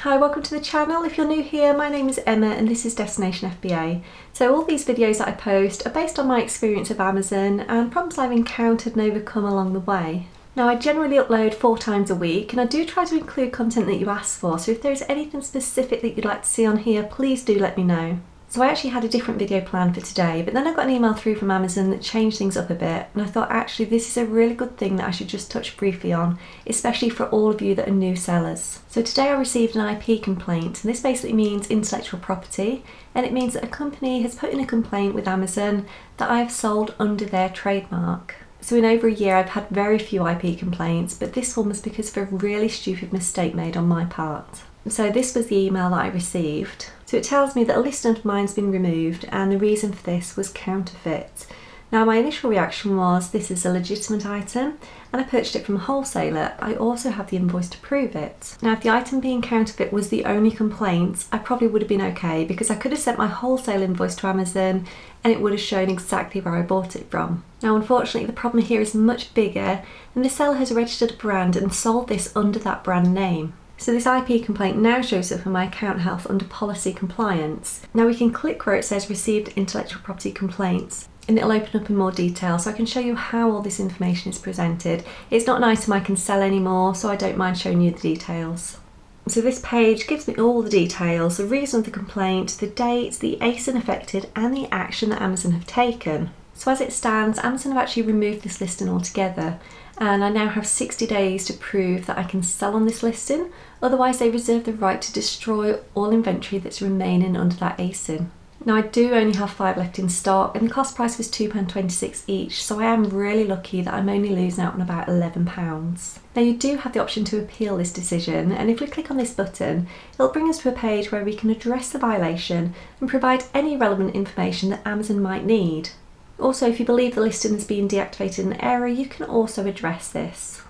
Hi, welcome to the channel. If you're new here, my name is Emma and this is Destination FBA. So all these videos that I post are based on my experience of Amazon and problems I've encountered and overcome along the way. Now I generally upload 4 times a week and I do try to include content that you ask for, so if there's anything specific that you'd like to see on here, please do let me know. So I actually had a different video planned for today, but then I got an email through from Amazon that changed things up a bit, and I thought actually this is a really good thing that I should just touch briefly on, especially for all of you that are new sellers. So today I received an IP complaint, and this basically means intellectual property, and it means that a company has put in a complaint with Amazon that I have sold under their trademark. So in over a year I've had very few IP complaints, but this one was because of a really stupid mistake made on my part. So this was the email that I received. So it tells me that a listing of mine's been removed and the reason for this was counterfeit. Now my initial reaction was this is a legitimate item and I purchased it from a wholesaler. I also have the invoice to prove it. Now if the item being counterfeit was the only complaint, I probably would have been okay because I could have sent my wholesale invoice to Amazon and it would have shown exactly where I bought it from. Now unfortunately the problem here is much bigger and the seller has registered a brand and sold this under that brand name. So this IP complaint now shows up in my account health under policy compliance. Now we can click where it says received intellectual property complaints and it'll open up in more detail so I can show you how all this information is presented. It's not an item I can sell anymore, so I don't mind showing you the details. So this page gives me all the details, the reason of the complaint, the date, the ASIN affected and the action that Amazon have taken. So as it stands, Amazon have actually removed this listing altogether and I now have 60 days to prove that I can sell on this listing, otherwise they reserve the right to destroy all inventory that's remaining under that ASIN. Now I do only have 5 left in stock and the cost price was £2.26 each, so I am really lucky that I'm only losing out on about £11. Now you do have the option to appeal this decision, and if we click on this button it'll bring us to a page where we can address the violation and provide any relevant information that Amazon might need. Also, if you believe the listing has been deactivated in error, you can also address this.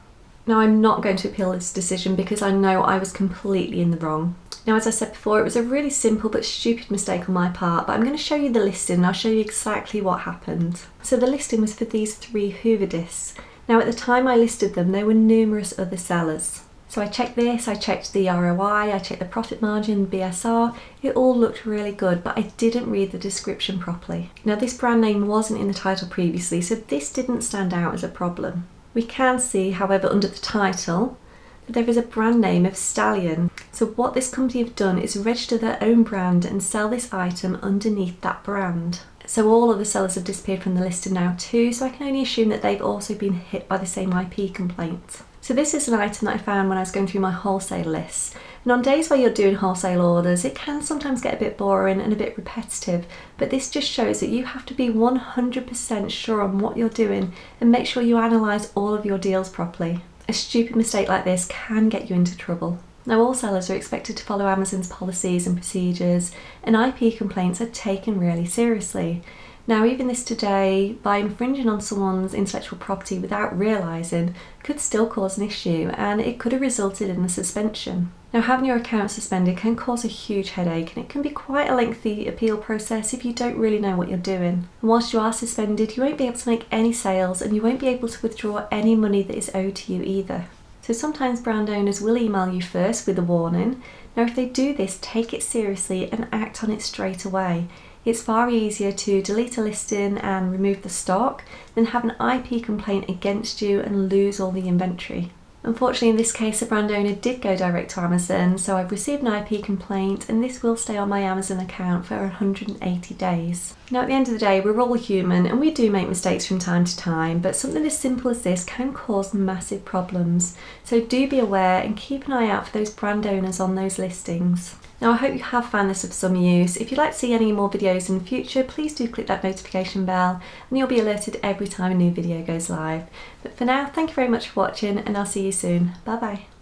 Now I'm not going to appeal this decision because I know I was completely in the wrong. Now as I said before, it was a really simple but stupid mistake on my part, but I'm going to show you the listing and I'll show you exactly what happened. So the listing was for these 3 Hoover discs. Now at the time I listed them, there were numerous other sellers. So I checked this, I checked the ROI, I checked the profit margin, BSR, it all looked really good, but I didn't read the description properly. Now this brand name wasn't in the title previously, so this didn't stand out as a problem. We can see, however, under the title, that there is a brand name of Stallion. So what this company have done is register their own brand and sell this item underneath that brand. So all of the sellers have disappeared from the listing now too, so I can only assume that they've also been hit by the same IP complaint. So this is an item that I found when I was going through my wholesale lists. And on days where you're doing wholesale orders, it can sometimes get a bit boring and a bit repetitive, but this just shows that you have to be 100% sure on what you're doing and make sure you analyse all of your deals properly. A stupid mistake like this can get you into trouble. Now all sellers are expected to follow Amazon's policies and procedures, and IP complaints are taken really seriously. Now even this today, by infringing on someone's intellectual property without realising, could still cause an issue and it could have resulted in a suspension. Now having your account suspended can cause a huge headache and it can be quite a lengthy appeal process if you don't really know what you're doing. And whilst you are suspended, you won't be able to make any sales and you won't be able to withdraw any money that is owed to you either. So sometimes brand owners will email you first with a warning. Now if they do this, take it seriously and act on it straight away. It's far easier to delete a listing and remove the stock than have an IP complaint against you and lose all the inventory. Unfortunately in this case the brand owner did go direct to Amazon, so I've received an IP complaint and this will stay on my Amazon account for 180 days. Now at the end of the day we're all human and we do make mistakes from time to time, but something as simple as this can cause massive problems. So do be aware and keep an eye out for those brand owners on those listings. Now I hope you have found this of some use. If you'd like to see any more videos in the future, please do click that notification bell and you'll be alerted every time a new video goes live. But for now, thank you very much for watching and I'll see you soon. Bye bye.